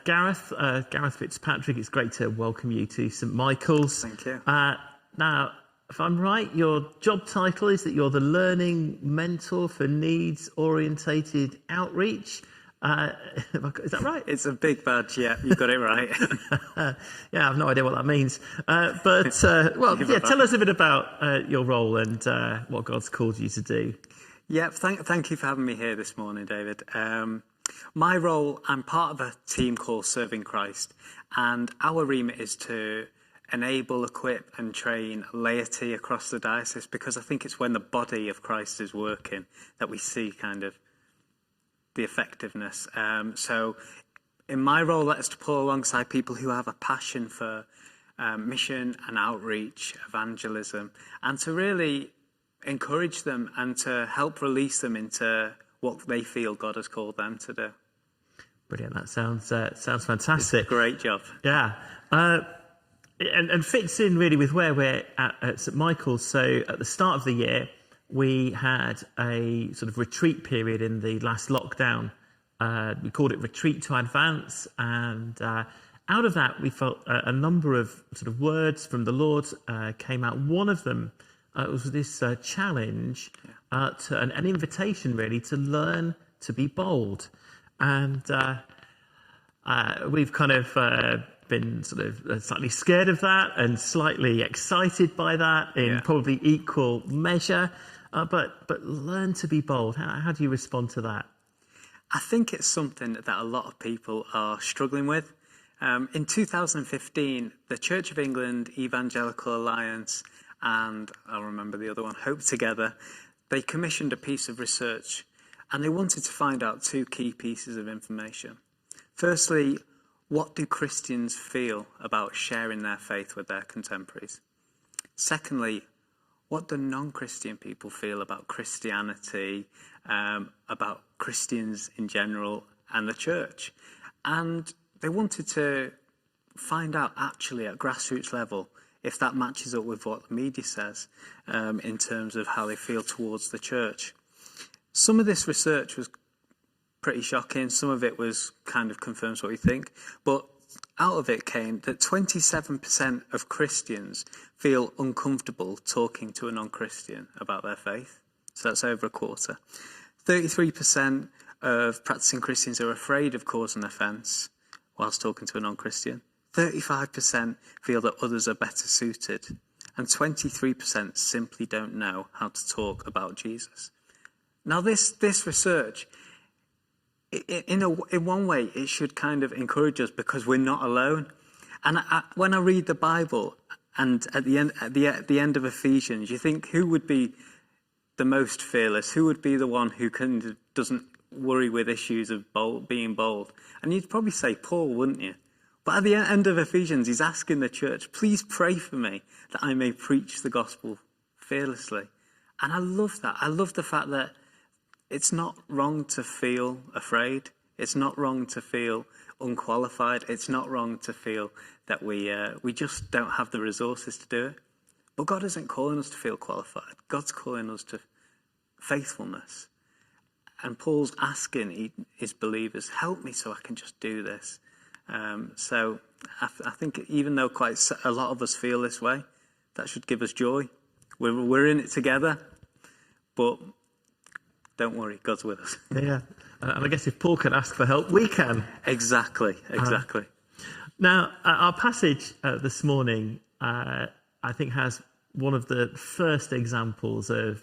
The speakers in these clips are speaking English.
Gareth Fitzpatrick, it's great to welcome you to St Michael's. Thank you. Now, if I'm right, your job title is that you're the Learning Mentor for Needs-Orientated Outreach. Is that right? It's a big badge, yeah, you got it right. Yeah, I have no idea what that means. Tell us a bit about your role and what God's called you to do. Yeah, thank you for having me here this morning, David. My role, I'm part of a team called Serving Christ, and our remit is to enable, equip and train laity across the diocese, because I think it's when the body of Christ is working that we see kind of the effectiveness. So in my role, that's to pull alongside people who have a passion for mission and outreach, evangelism, and to really encourage them and to help release them into what they feel God has called them to do. Brilliant. That sounds fantastic. It's a great job. Yeah. And fits in really with where we're at St Michael's. So at the start of the year, we had a sort of retreat period in the last lockdown. We called it Retreat to Advance. And out of that, we felt a number of sort of words from the Lord came out. One of them was this challenge to an invitation, really, to learn to be bold. And we've kind of been sort of slightly scared of that and slightly excited by that in probably equal measure. But learn to be bold. How do you respond to that? I think it's something that a lot of people are struggling with. In 2015, the Church of England, Evangelical Alliance, and I'll remember the other one, Hope Together, they commissioned a piece of research, and they wanted to find out two key pieces of information. Firstly, what do Christians feel about sharing their faith with their contemporaries? Secondly, what do non-Christian people feel about Christianity, about Christians in general, and the church? And they wanted to find out, actually, at grassroots level, if that matches up with what the media says in terms of how they feel towards the church. Some of this research was pretty shocking. Some of it was kind of confirms what we think. But out of it came that 27% of Christians feel uncomfortable talking to a non-Christian about their faith. So that's over a quarter. 33% of practicing Christians are afraid of causing offence whilst talking to a non-Christian. 35% feel that others are better suited. And 23% simply don't know how to talk about Jesus. Now, this research, in one way, it should kind of encourage us because we're not alone. And when I read the Bible, and at the end of Ephesians, you think, who would be the most fearless? Who would be the one who doesn't worry with issues of being bold? And you'd probably say Paul, wouldn't you? But at the end of Ephesians, he's asking the church, please pray for me that I may preach the gospel fearlessly. And I love that. I love the fact that it's not wrong to feel afraid. It's not wrong to feel unqualified. It's not wrong to feel that we just don't have the resources to do it. But God isn't calling us to feel qualified. God's calling us to faithfulness. And Paul's asking his believers, help me so I can just do this. So I think even though quite a lot of us feel this way, that should give us joy. We're in it together, but don't worry, God's with us. Yeah, and I guess if Paul can ask for help, we can. Exactly. Now, our passage this morning, I think, has one of the first examples of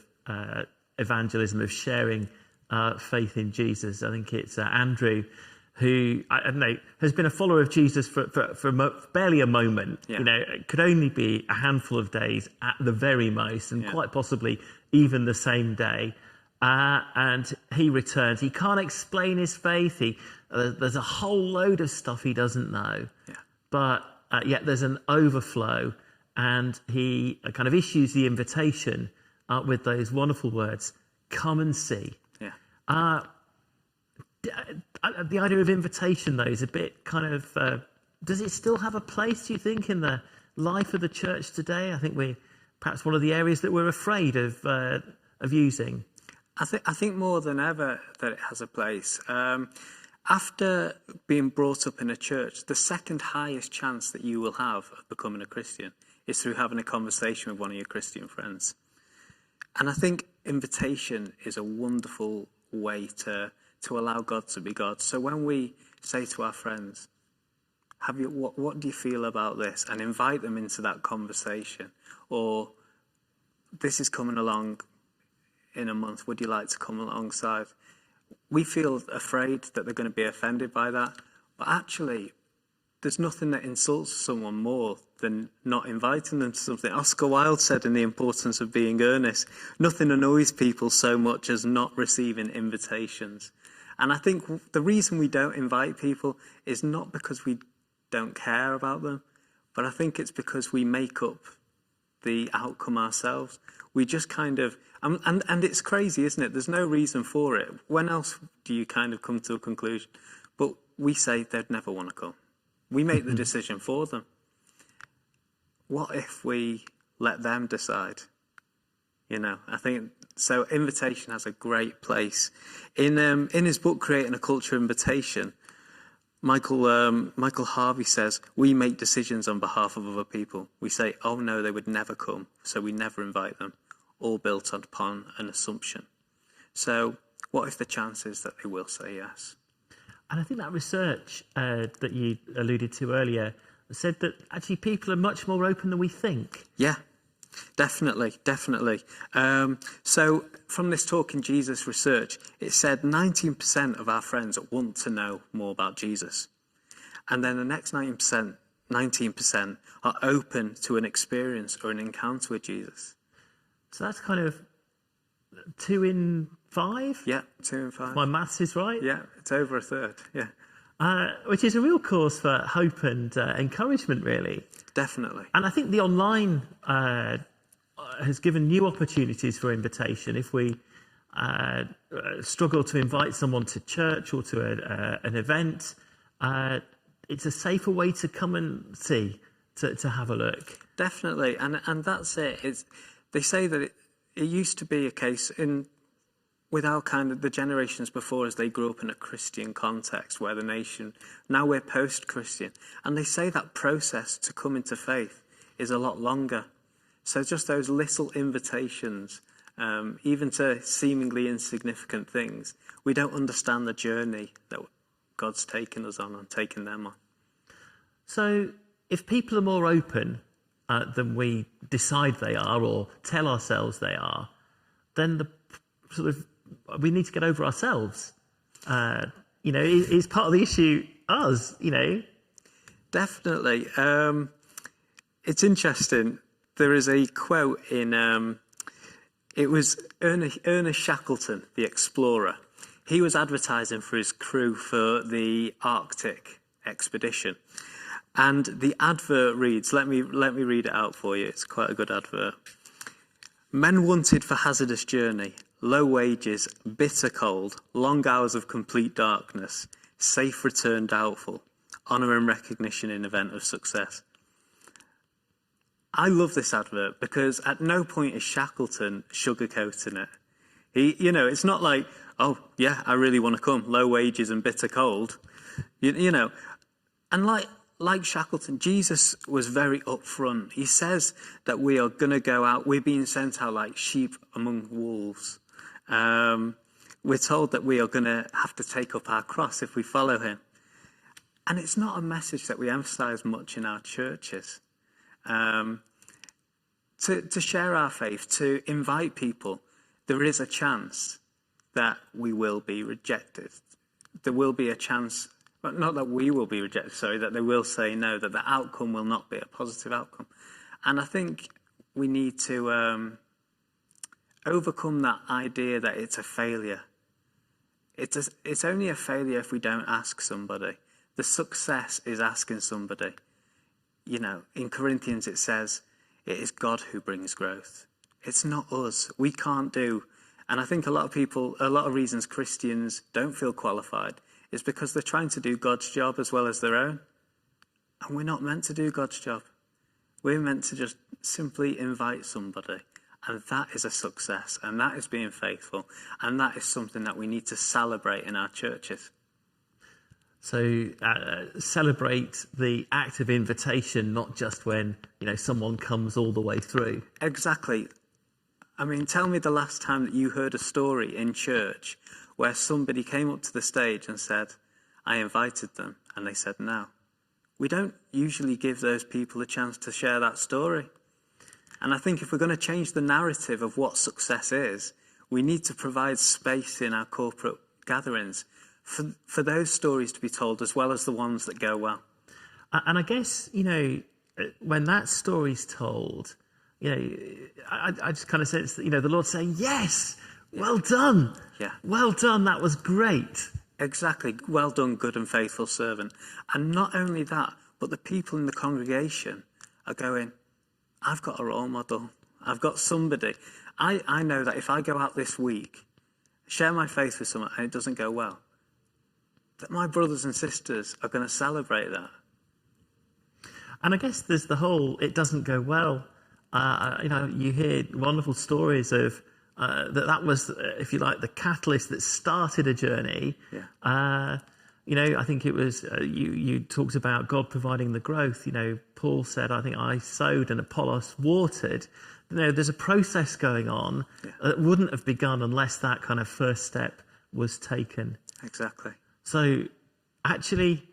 evangelism, of sharing faith in Jesus. I think it's Andrew, who, I don't know, has been a follower of Jesus for barely a moment. Yeah. You know, it could only be a handful of days at the very most, and quite possibly even the same day. And he returns. He can't explain his faith. There's a whole load of stuff he doesn't know. Yeah. But yet there's an overflow, and he kind of issues the invitation with those wonderful words, come and see. Yeah. The idea of invitation, though, is a bit kind of, does it still have a place, do you think, in the life of the church today? I think perhaps one of the areas that we're afraid of using. I think more than ever that it has a place. After being brought up in a church, the second highest chance that you will have of becoming a Christian is through having a conversation with one of your Christian friends. And I think invitation is a wonderful way to allow God to be God. So when we say to our friends, what do you feel about this? And invite them into that conversation. Or, this is coming along in a month, would you like to come alongside? We feel afraid that they're going to be offended by that. But actually, there's nothing that insults someone more than not inviting them to something. Oscar Wilde said in The Importance of Being Earnest, nothing annoys people so much as not receiving invitations. And I think the reason we don't invite people is not because we don't care about them, but I think it's because we make up the outcome ourselves. We just kind of, and it's crazy, isn't it? There's no reason for it. When else do you kind of come to a conclusion? But we say they'd never want to come. We make the decision for them. What if we let them decide? I think so. Invitation has a great place. In his book, Creating a Culture of Invitation, Michael Harvey says, we make decisions on behalf of other people. We say, oh no, they would never come, so we never invite them, all built upon an assumption. So what if the chances that they will say yes? And I think that research that you alluded to earlier said that actually people are much more open than we think. Yeah, definitely. So from this Talk in Jesus research, it said 19% of our friends want to know more about Jesus. And then the next 19% are open to an experience or an encounter with Jesus. So that's kind of 2 in 5? Yeah, 2 in 5. My maths is right? Yeah, it's over a third, yeah. Which is a real cause for hope and encouragement, really. Definitely. And I think the online has given new opportunities for invitation. If we struggle to invite someone to church or to an event, it's a safer way to come and see, to have a look. Definitely, and that's it. They say that it used to be a case with our kind of the generations before us, they grew up in a Christian context where the nation, now we're post-Christian. And they say that process to come into faith is a lot longer. So just those little invitations, even to seemingly insignificant things, we don't understand the journey that God's taken us on and taken them on. So if people are more open than we decide they are or tell ourselves they are, then we need to get over ourselves. Is part of the issue us, Definitely. It's interesting. There is a quote in, it was Ernest Shackleton, the explorer. He was advertising for his crew for the Arctic expedition. And the advert reads, let me read it out for you. It's quite a good advert. Men wanted for hazardous journey, low wages, bitter cold, long hours of complete darkness, safe return doubtful, honour and recognition in event of success. I love this advert because at no point is Shackleton sugarcoating it. It's not like, oh yeah, I really want to come, low wages and bitter cold, and like Shackleton, Jesus was very upfront. He says that we are going to go out, we're being sent out like sheep among wolves. We're told that we are going to have to take up our cross if we follow him. And it's not a message that we emphasize much in our churches. To share our faith, to invite people, there is a chance that we will be rejected. There will be a chance, but not that we will be rejected, that they will say no, that the outcome will not be a positive outcome. And I think we need to overcome that idea that it's a failure. It's only a failure if we don't ask somebody. The success is asking somebody. In Corinthians it says, it is God who brings growth. It's not us. We can't do. And I think a lot of reasons Christians don't feel qualified is because they're trying to do God's job as well as their own. And we're not meant to do God's job. We're meant to just simply invite somebody. And that is a success. And that is being faithful. And that is something that we need to celebrate in our churches. So celebrate the act of invitation, not just when someone comes all the way through. Exactly. I mean, tell me the last time that you heard a story in church where somebody came up to the stage and said, I invited them, and they said no. We don't usually give those people a chance to share that story. And I think if we're going to change the narrative of what success is, we need to provide space in our corporate gatherings for those stories to be told, as well as the ones that go well. And I guess, when that story's told, I just kind of sense that, the Lord's saying, yes, well done. Yeah. Well done. That was great. Exactly. Well done, good and faithful servant. And not only that, but the people in the congregation are going, I've got a role model. I've got somebody. I know that if I go out this week, share my faith with someone, and it doesn't go well, that my brothers and sisters are going to celebrate that. And I guess there's the whole, it doesn't go well. You hear wonderful stories of that was, if you like, the catalyst that started a journey. Yeah. I think it was, you talked about God providing the growth. Paul said, I think I sowed and Apollos watered. There's a process going on that wouldn't have begun unless that kind of first step was taken. Exactly. So actually,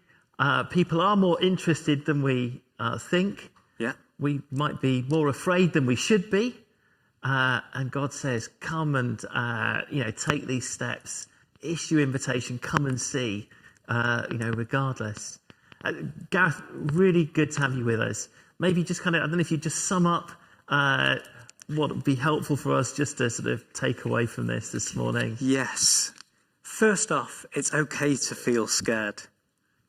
people are more interested than we think. Yeah. We might be more afraid than we should be. And God says, come and, take these steps, issue invitation, come and see, regardless. Gareth, really good to have you with us. Maybe just kind of, I don't know if you just sum up what would be helpful for us just to sort of take away from this morning. Yes. First off, it's okay to feel scared.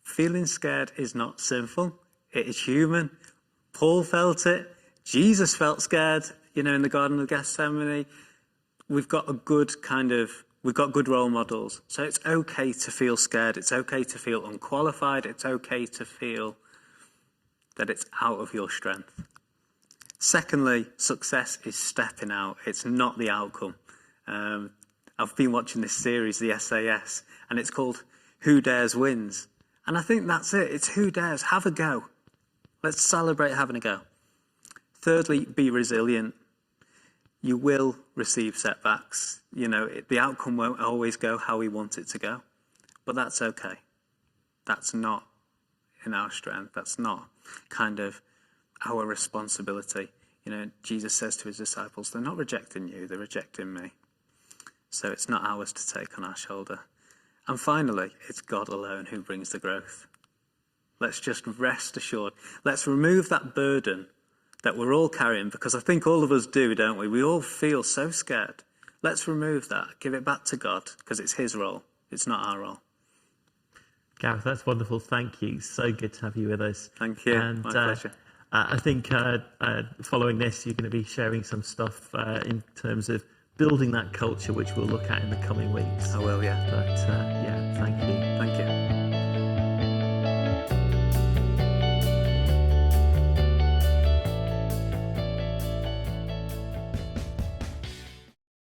Feeling scared is not sinful. It is human. Paul felt it. Jesus felt scared, in the Garden of Gethsemane. We've got good role models. So it's okay to feel scared. It's okay to feel unqualified. It's okay to feel that it's out of your strength. Secondly, success is stepping out. It's not the outcome. I've been watching this series, the SAS, and it's called Who Dares Wins. And I think that's it. It's who dares. Have a go. Let's celebrate having a go. Thirdly, be resilient. You will receive setbacks. The outcome won't always go how we want it to go. But that's okay. That's not in our strength. That's not kind of our responsibility. Jesus says to his disciples, they're not rejecting you, they're rejecting me. So it's not ours to take on our shoulder. And finally, it's God alone who brings the growth. Let's just rest assured. Let's remove that burden that we're all carrying, because I think all of us do, don't we? We all feel so scared. Let's remove that. Give it back to God, because it's his role. It's not our role. Gareth, that's wonderful. Thank you. So good to have you with us. Thank you. And, my pleasure. I think following this, you're going to be sharing some stuff in terms of building that culture, which we'll look at in the coming weeks. I will, yeah. But thank you. Thank you.